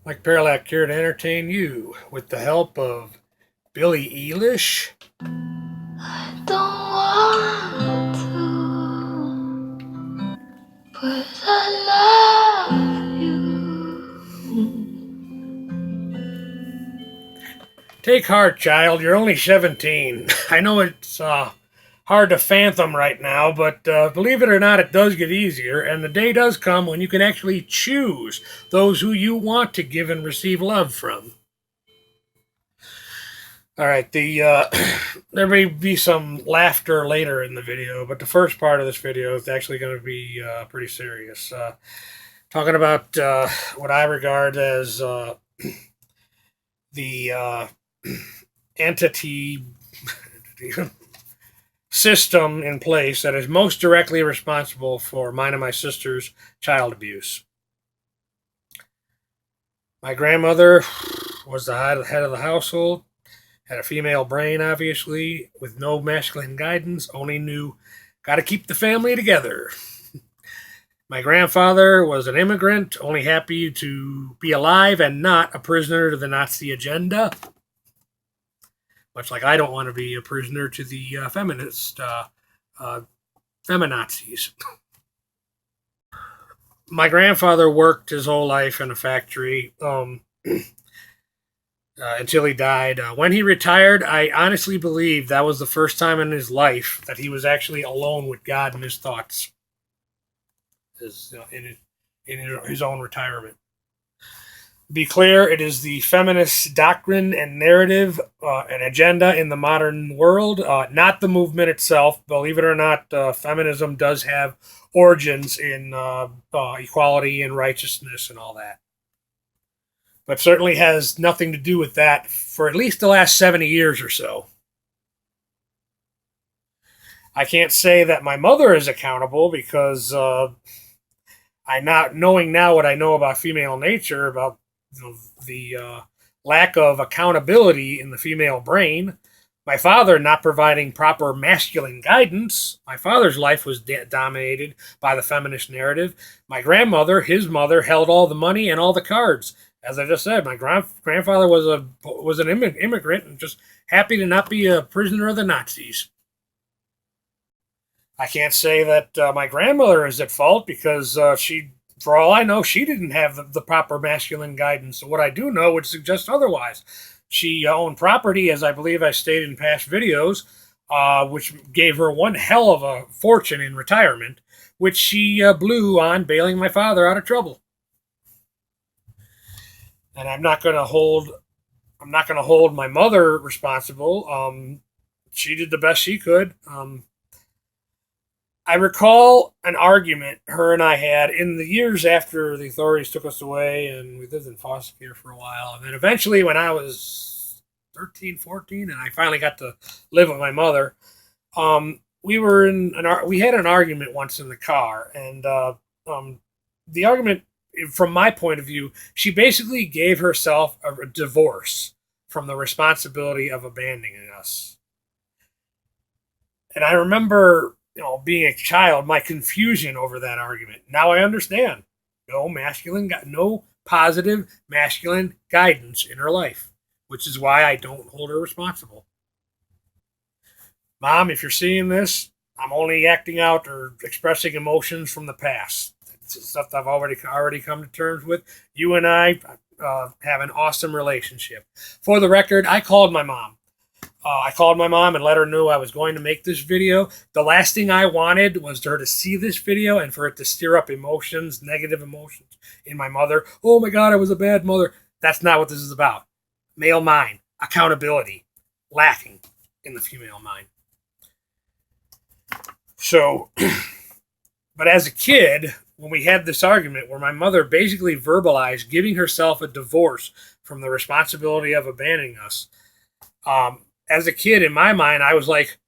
Mike Perlack here to entertain you with the help of Billie Eilish. I don't want to, but I love you. Take heart, child. You're only 17. I know it's hard to fathom right now, but believe it or not, it does get easier, and the day does come when you can actually choose those who you want to give and receive love from. All right, there may be some laughter later in the video, but the first part of this video is actually going to be pretty serious. Talking about what I regard as the entity system in place that is most directly responsible for mine and my sister's child abuse. My grandmother was the head of the household, had a female brain, obviously, with no masculine guidance, only knew got to keep the family together. My grandfather was an immigrant, only happy to be alive and not a prisoner to the Nazi agenda. Much like I don't want to be a prisoner to the feminist feminazis. My grandfather worked his whole life in a factory until he died. When he retired, I honestly believe that was the first time in his life that he was actually alone with God and his thoughts in his own retirement. Be clear, it is the feminist doctrine and narrative and agenda in the modern world, not the movement itself. Believe it or not, feminism does have origins in equality and righteousness and all that. But certainly has nothing to do with that for at least the last 70 years or so. I can't say that my mother is accountable because knowing now what I know about female nature, about the lack of accountability in the female brain, my father not providing proper masculine guidance. My father's life was dominated by the feminist narrative. My grandmother, his mother, held all the money and all the cards. As I just said, my grandfather was an immigrant and just happy to not be a prisoner of the Nazis. I can't say that my grandmother is at fault because for all I know, she didn't have the proper masculine guidance. So what I do know would suggest otherwise. She owned property, as I believe I stated in past videos, which gave her one hell of a fortune in retirement, which she blew on bailing my father out of trouble. And I'm not going to hold my mother responsible. She did the best she could. I recall an argument her and I had in the years after the authorities took us away, and we lived in foster care for a while. And then eventually, when I was 13, 14, and I finally got to live with my mother, we had an argument once in the car, and the argument, from my point of view, she basically gave herself a divorce from the responsibility of abandoning us. And I remember, being a child, my confusion over that argument. Now I understand. No positive masculine guidance in her life, which is why I don't hold her responsible. Mom, if you're seeing this, I'm only acting out or expressing emotions from the past. It's stuff I've already come to terms with. You and I have an awesome relationship. For the record, I called my mom. And let her know I was going to make this video. The last thing I wanted was her to see this video and for it to stir up emotions, negative emotions in my mother. Oh my God, I was a bad mother. That's not what this is about. Male mind, accountability, lacking in the female mind. So, but as a kid, when we had this argument where my mother basically verbalized giving herself a divorce from the responsibility of abandoning us, as a kid, in my mind, I was like,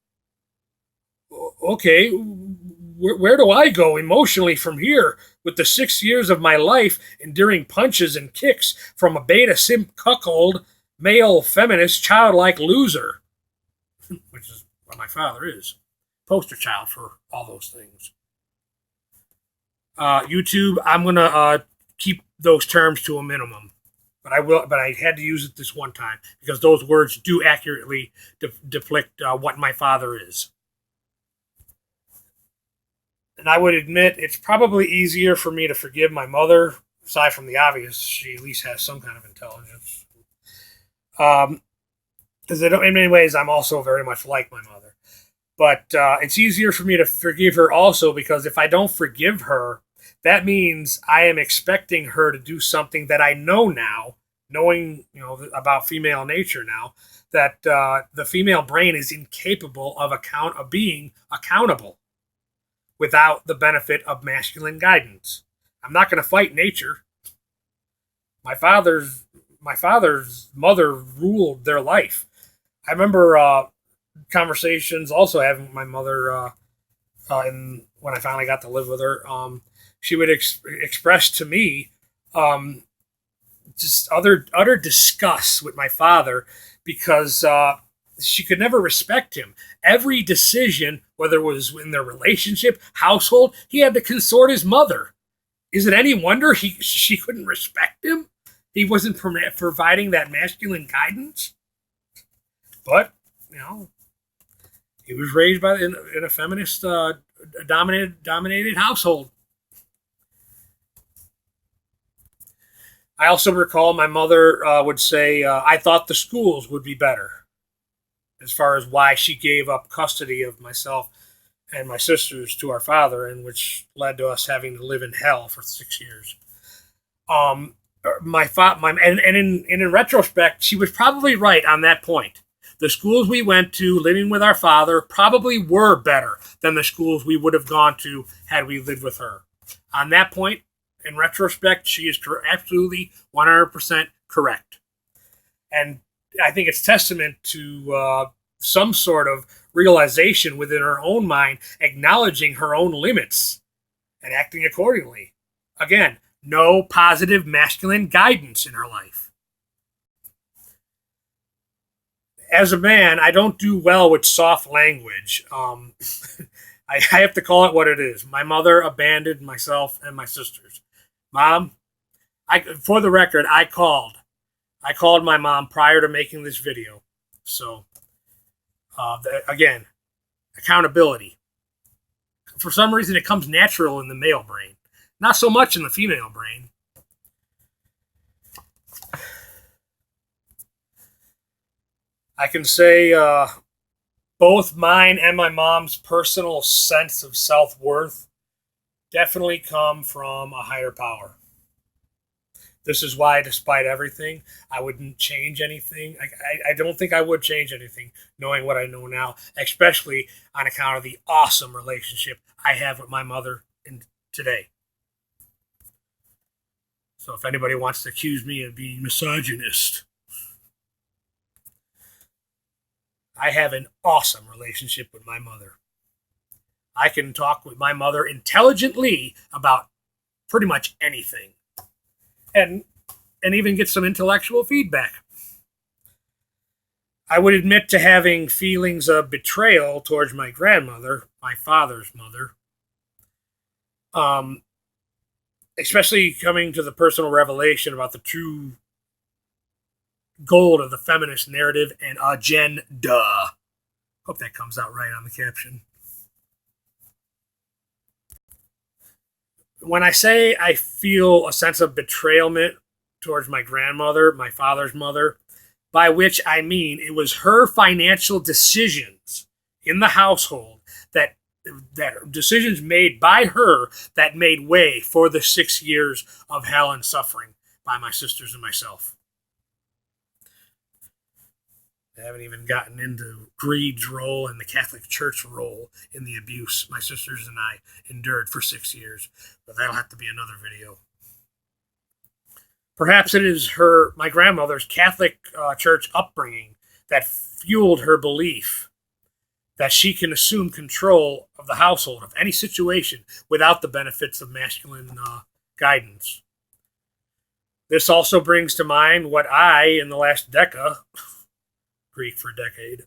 okay, where do I go emotionally from here with the 6 years of my life enduring punches and kicks from a beta simp cuckold, male feminist, childlike loser, which is what my father is, poster child for all those things. YouTube, I'm going to keep those terms to a minimum. But I had to use it this one time because those words do accurately depict what my father is. And I would admit it's probably easier for me to forgive my mother, aside from the obvious. She at least has some kind of intelligence. Because in many ways, I'm also very much like my mother. But it's easier for me to forgive her also because if I don't forgive her, that means I am expecting her to do something that I know now, knowing about female nature now, that the female brain is incapable of being accountable without the benefit of masculine guidance. I'm not going to fight nature. My father's mother ruled their life. I remember conversations also having with my mother when I finally got to live with her. She would express to me just utter disgust with my father because she could never respect him. Every decision, whether it was in their relationship, household, he had to consort his mother. Is it any wonder she couldn't respect him? He wasn't providing that masculine guidance. But he was raised in a feminist dominated household. I also recall my mother would say, I thought the schools would be better, as far as why she gave up custody of myself and my sisters to our father, and which led to us having to live in hell for 6 years. And in retrospect, she was probably right on that point. The schools we went to, living with our father, probably were better than the schools we would have gone to had we lived with her. On that point, in retrospect, she is absolutely 100% correct. And I think it's testament to some sort of realization within her own mind, acknowledging her own limits and acting accordingly. Again, no positive masculine guidance in her life. As a man, I don't do well with soft language. I have to call it what it is. My mother abandoned myself and my sisters. Mom, for the record, I called my mom prior to making this video. So, again, accountability. For some reason, it comes natural in the male brain. Not so much in the female brain. I can say both mine and my mom's personal sense of self-worth definitely come from a higher power. This is why, despite everything, I wouldn't change anything. I don't think I would change anything, knowing what I know now, especially on account of the awesome relationship I have with my mother today. So if anybody wants to accuse me of being misogynist, I have an awesome relationship with my mother. I can talk with my mother intelligently about pretty much anything. And even get some intellectual feedback. I would admit to having feelings of betrayal towards my grandmother, my father's mother. Especially coming to the personal revelation about the true goal of the feminist narrative and agenda. Hope that comes out right on the caption. When I say I feel a sense of betrayalment towards my grandmother, my father's mother, by which I mean it was her financial decisions in the household that decisions made by her that made way for the 6 years of hell and suffering by my sisters and myself. I haven't even gotten into greed's role and the Catholic Church role in the abuse my sisters and I endured for 6 years. But that'll have to be another video. Perhaps it is my grandmother's Catholic Church upbringing that fueled her belief that she can assume control of the household, of any situation, without the benefits of masculine guidance. This also brings to mind what I, in the last Greek for decade,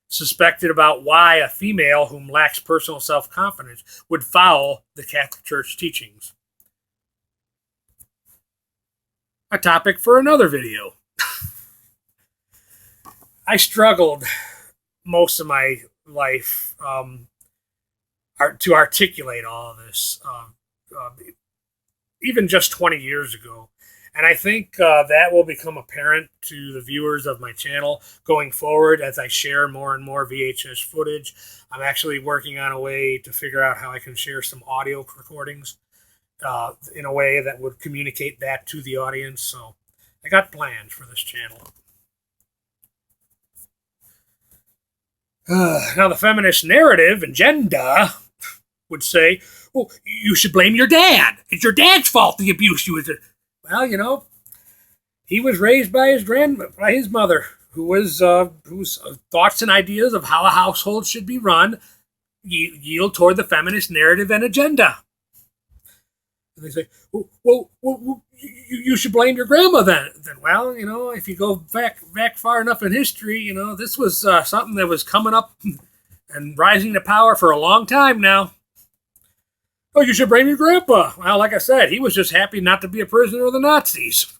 suspected about why a female whom lacks personal self-confidence would follow the Catholic Church teachings. a topic for another video. I struggled most of my life to articulate all of this, even just 20 years ago. And I think that will become apparent to the viewers of my channel going forward as I share more and more VHS footage. I'm actually working on a way to figure out how I can share some audio recordings in a way that would communicate that to the audience. So I got plans for this channel. Now, the feminist narrative agenda would say, well, you should blame your dad. It's your dad's fault the abuse you was. Well, you know, he was raised by his mother, whose thoughts and ideas of how a household should be run yield toward the feminist narrative and agenda. And they say, well, you should blame your grandma then. Well, you know, if you go back far enough in history, you know, this was something that was coming up and rising to power for a long time now. Oh, you should blame your grandpa. Well, like I said, he was just happy not to be a prisoner of the Nazis.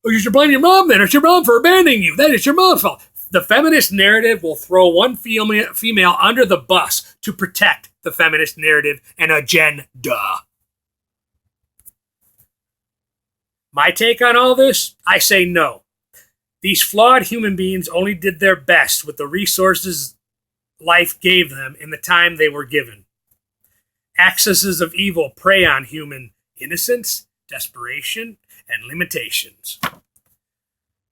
Oh, you should blame your mom then. It's your mom for abandoning you. That is your mom's fault. The feminist narrative will throw one female under the bus to protect the feminist narrative and agenda. My take on all this? I say no. These flawed human beings only did their best with the resources life gave them in the time they were given. Excesses of evil prey on human innocence, desperation, and limitations.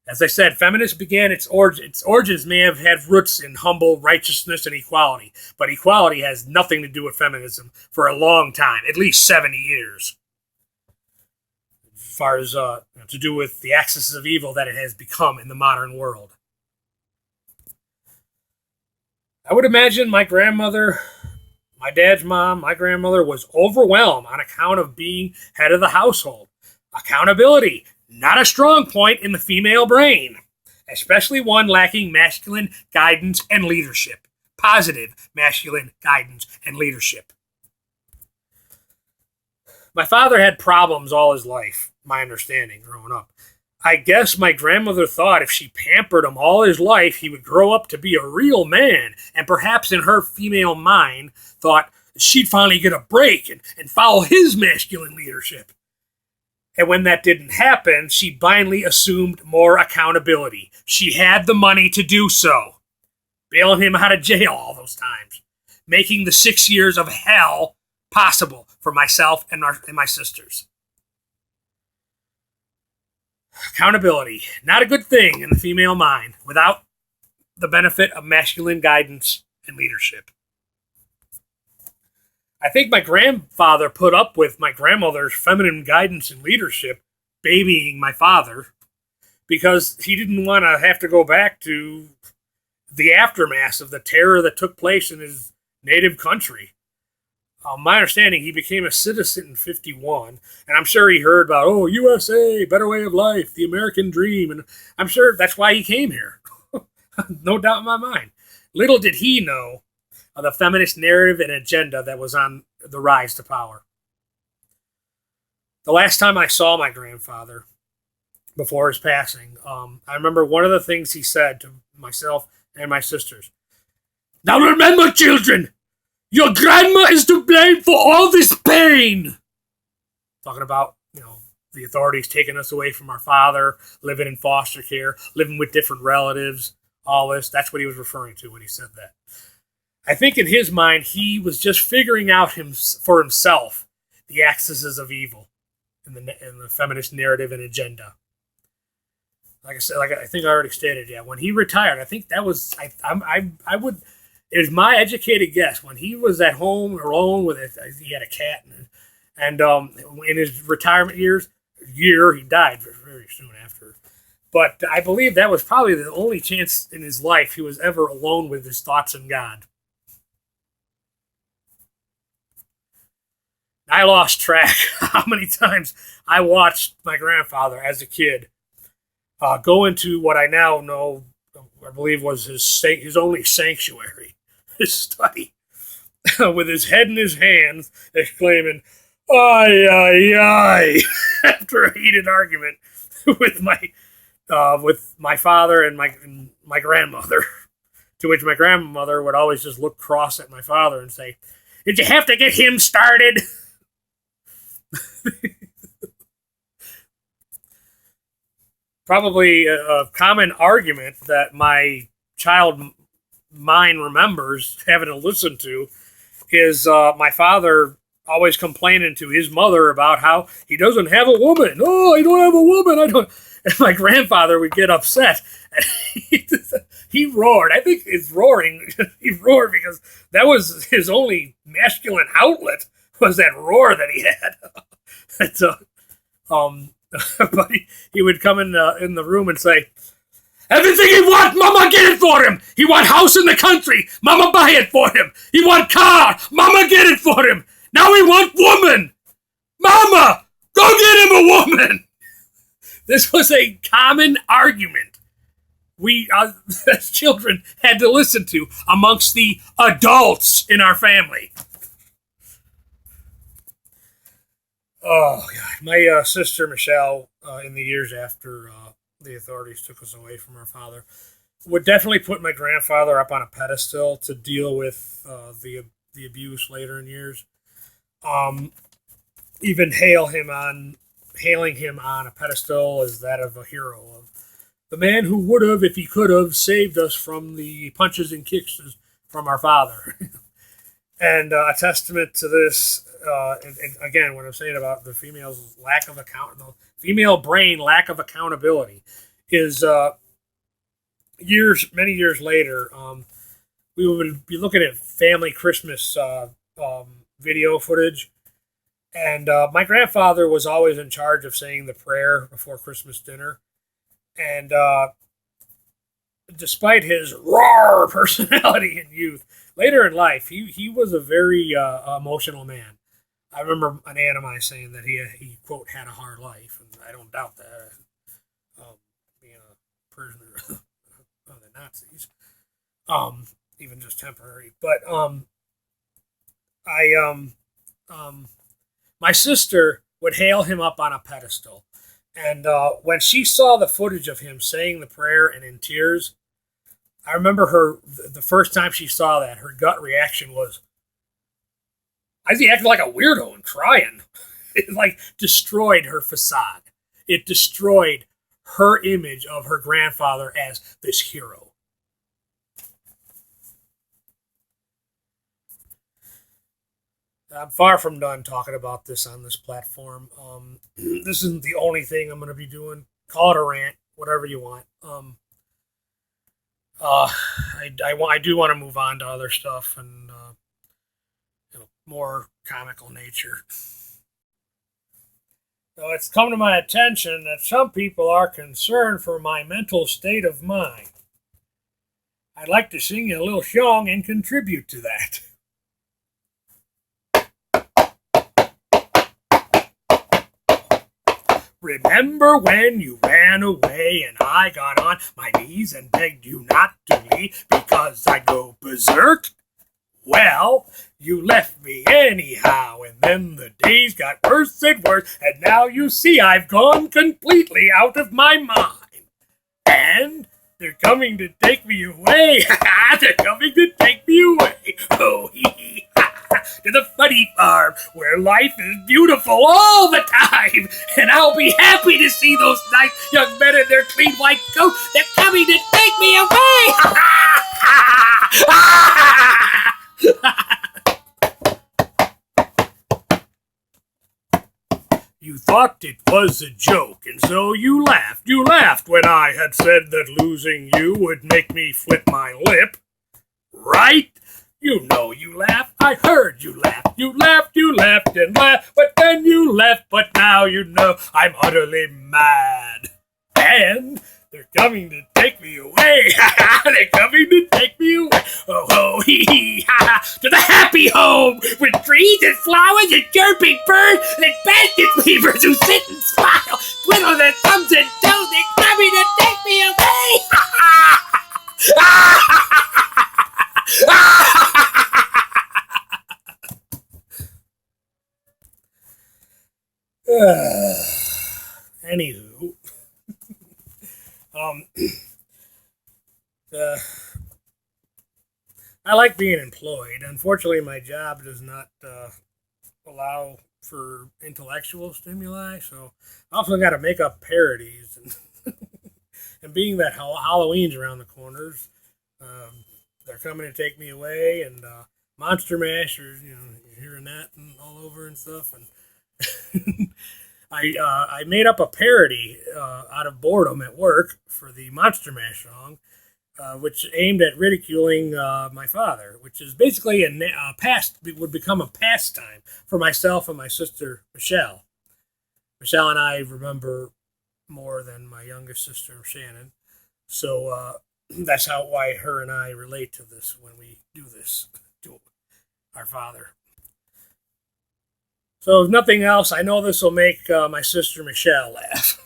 As I said, feminism began its origins may have had roots in humble righteousness and equality, but equality has nothing to do with feminism for a long time, at least 70 years. As far as to do with the excesses of evil that it has become in the modern world. I would imagine my grandmother, my dad's mom, my grandmother was overwhelmed on account of being head of the household. Accountability, not a strong point in the female brain, especially one lacking masculine guidance and leadership. Positive masculine guidance and leadership. My father had problems all his life, my understanding, growing up. I guess my grandmother thought if she pampered him all his life, he would grow up to be a real man, and perhaps in her female mind thought she'd finally get a break and follow his masculine leadership. And when that didn't happen, she blindly assumed more accountability. She had the money to do so, bailing him out of jail all those times, making the 6 years of hell possible for myself and my sisters. Accountability, not a good thing in the female mind without the benefit of masculine guidance and leadership. I think my grandfather put up with my grandmother's feminine guidance and leadership, babying my father, because he didn't want to have to go back to the aftermath of the terror that took place in his native country. My understanding, he became a citizen in 1951, and I'm sure he heard about, USA, better way of life, the American dream, and I'm sure that's why he came here. No doubt in my mind. Little did he know of the feminist narrative and agenda that was on the rise to power. The last time I saw my grandfather, before his passing, I remember one of the things he said to myself and my sisters. Now remember, children, your grandma is to blame for all this pain. Talking about, the authorities taking us away from our father, living in foster care, living with different relatives, all this. That's what he was referring to when he said that. I think in his mind, he was just figuring out for himself the excesses of evil in the feminist narrative and agenda. Like I said, I think I already stated, when he retired, I think that was, it was my educated guess, when he was at home alone with it, he had a cat, and in his retirement years, he died very soon after. But I believe that was probably the only chance in his life he was ever alone with his thoughts and God. I lost track how many times I watched my grandfather as a kid go into what I now know, I believe was his only sanctuary, his study, with his head in his hands, exclaiming, Ay, ay, ay. After a heated argument with my father and my grandmother, to which my grandmother would always just look cross at my father and say, "Did you have to get him started?" Probably a common argument that my child mind remembers having to listen to is my father always complaining to his mother about how he doesn't have a woman. Oh, I don't have a woman. I don't. And my grandfather would get upset. And he roared. I think it's roaring. He roared because that was his only masculine outlet, was that roar that he had. And so, but he would come in the room and say, "Everything he want, Mama get it for him. He want house in the country, Mama buy it for him. He want car, Mama get it for him. Now he want woman, Mama go get him a woman." This was a common argument we as children had to listen to amongst the adults in our family. Oh God, my sister Michelle, in the years after the authorities took us away from our father, would definitely put my grandfather up on a pedestal to deal with the abuse later in years. Even hailing him on a pedestal as that of a hero, of the man who would have, if he could have, saved us from the punches and kicks from our father. And a testament to this, and again, what I'm saying about the female's the female brain lack of accountability, is many years later, we would be looking at family Christmas video footage, and my grandfather was always in charge of saying the prayer before Christmas dinner, and despite his raw personality in youth, later in life, he was a very emotional man. I remember an aunt of mine saying that he quote had a hard life, and I don't doubt that. Being a prisoner of the Nazis, even just temporary. But I my sister would hail him up on a pedestal, and when she saw the footage of him saying the prayer and in tears, I remember the first time she saw that, her gut reaction was, "Why is he acting like a weirdo and crying?" It like destroyed her facade. It destroyed her image of her grandfather as this hero. I'm far from done talking about this on this platform. This isn't the only thing I'm going to be doing. Call it a rant, whatever you want. I do want to move on to other stuff and more comical nature. So it's come to my attention that some people are concerned for my mental state of mind. I'd like to sing you a little song and contribute to that. Remember when you ran away and I got on my knees and begged you not to leave because I'd go berserk? Well, you left me anyhow, and then the days got worse and worse, and now you see I've gone completely out of my mind. And they're coming to take me away. They're coming to take me away. Oh, hee hee. To the funny farm where life is beautiful all the time, and I'll be happy to see those nice young men in their clean white coats. They're coming to take me away. You thought it was a joke, and so you laughed. You laughed when I had said that losing you would make me flip my lip. Right? You know you laughed. I heard you laugh. You laughed and laughed, but then you left. But now you know I'm utterly mad. And they're coming to take me away. They're coming to take me away. Oh, ho, hee, hee, ha, ha. To the happy home with trees and flowers and chirping birds and basket weavers who sit and smile, twiddle their thumbs and toes. They're coming to take me away. Anywho, um, uh, I like being employed. Unfortunately, my job does not allow for intellectual stimuli, so I also got to make up parodies. And being that Halloween's around the corners, they're coming to take me away, and Monster Mash, you're hearing that and all over and stuff. And I made up a parody out of boredom at work for the Monster Mash song, which aimed at ridiculing my father, which is basically a past would become a pastime for myself and my sister Michelle. Michelle and I remember more than my youngest sister Shannon, so that's why her and I relate to this when we do this to our father. So if nothing else, I know this will make my sister Michelle laugh.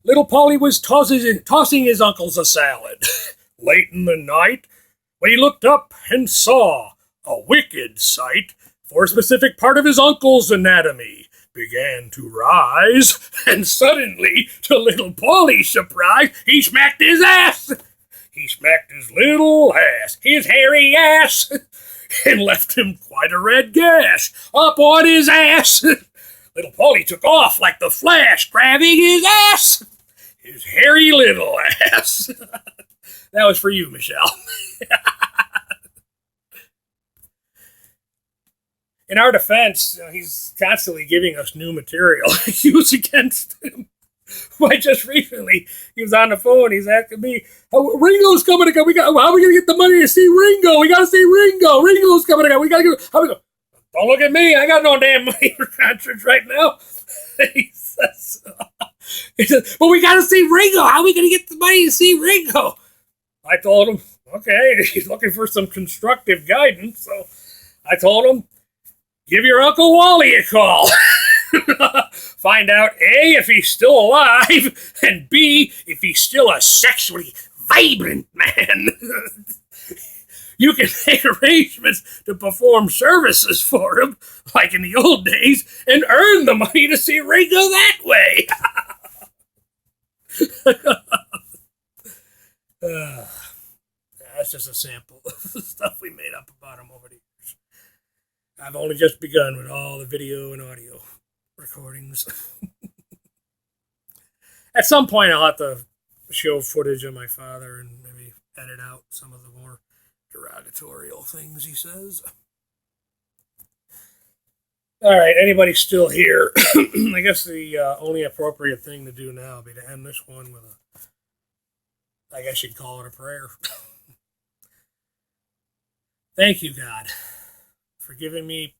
Little Polly was tossing his uncles a salad late in the night when he looked up and saw a wicked sight, for a specific part of his uncle's anatomy began to rise, and suddenly, to little Polly's surprise, he smacked his ass. He smacked his little ass, his hairy ass, and left him quite a red gash up on his ass. Little Polly took off like the Flash, grabbing his ass. His hairy little ass. That was for you, Michelle. In our defense, he's constantly giving us new material to use against him. Why, just recently, he was on the phone. He's asking me, oh, "Ringo's coming again. How are we gonna get the money to see Ringo? We gotta see Ringo. Ringo's coming again. We gotta get. How we go? Don't look at me. I got no damn money for concerts right now." He says, "But we gotta see Ringo. How are we gonna get the money to see Ringo?" I told him, "Okay." He's looking for some constructive guidance, so I told him, "Give your Uncle Wally a call." Find out A, if he's still alive, and B, if he's still a sexually vibrant man. You can make arrangements to perform services for him, like in the old days, and earn the money to see Ringo that way. That's just a sample of the stuff we made up about him over the years. I've only just begun with all the video and audio recordings. At some point, I'll have to show footage of my father and maybe edit out some of the more derogatorial things he says. All right, anybody still here? I guess the only appropriate thing to do now would be to end this one with I guess you'd call it a prayer. Thank you, God, for giving me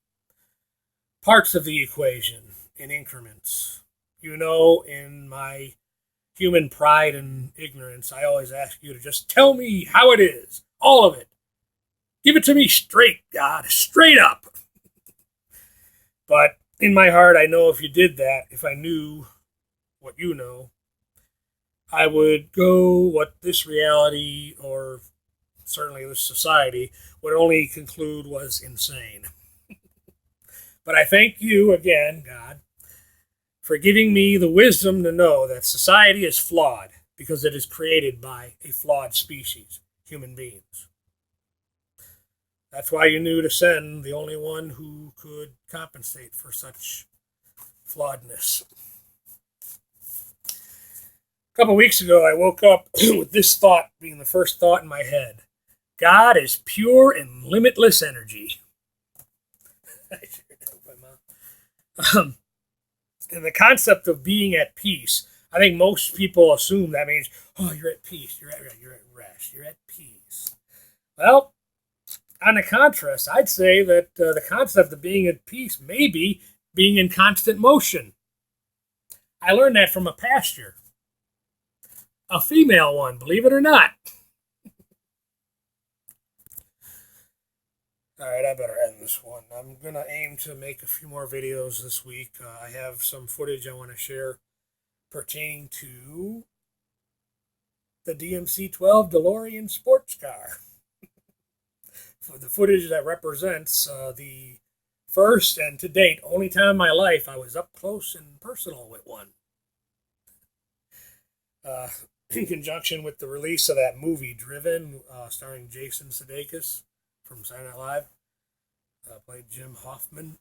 parts of the equation in increments. In my human pride and ignorance, I always ask you to just tell me how it is. All of it. Give it to me straight, God. Straight up. But in my heart, I know if you did that, if I knew what you know, I would go what this reality, or certainly this society, would only conclude was insane. But I thank you again, God, for giving me the wisdom to know that society is flawed because it is created by a flawed species, human beings. That's why you knew to send the only one who could compensate for such flawedness. A couple weeks ago, I woke up with this thought being the first thought in my head. God is pure and limitless energy. And the concept of being at peace, I think most people assume that means, oh, you're at peace, you're at rest, you're at peace. Well, on the contrast, I'd say that the concept of being at peace may be being in constant motion. I learned that from a pastor. A female one, believe it or not. All right, I better end this one. I'm going to aim to make a few more videos this week. I have some footage I want to share pertaining to the DMC-12 DeLorean sports car. For the footage that represents the First and to date, only time in my life I was up close and personal with one. Uh, in conjunction with the release of that movie Driven, starring Jason Sudeikis from Saturday Night Live, played Jim Hoffman.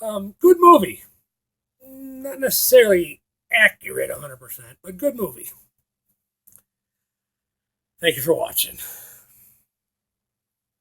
Good movie. Not necessarily accurate 100%, but good movie. Thank you for watching.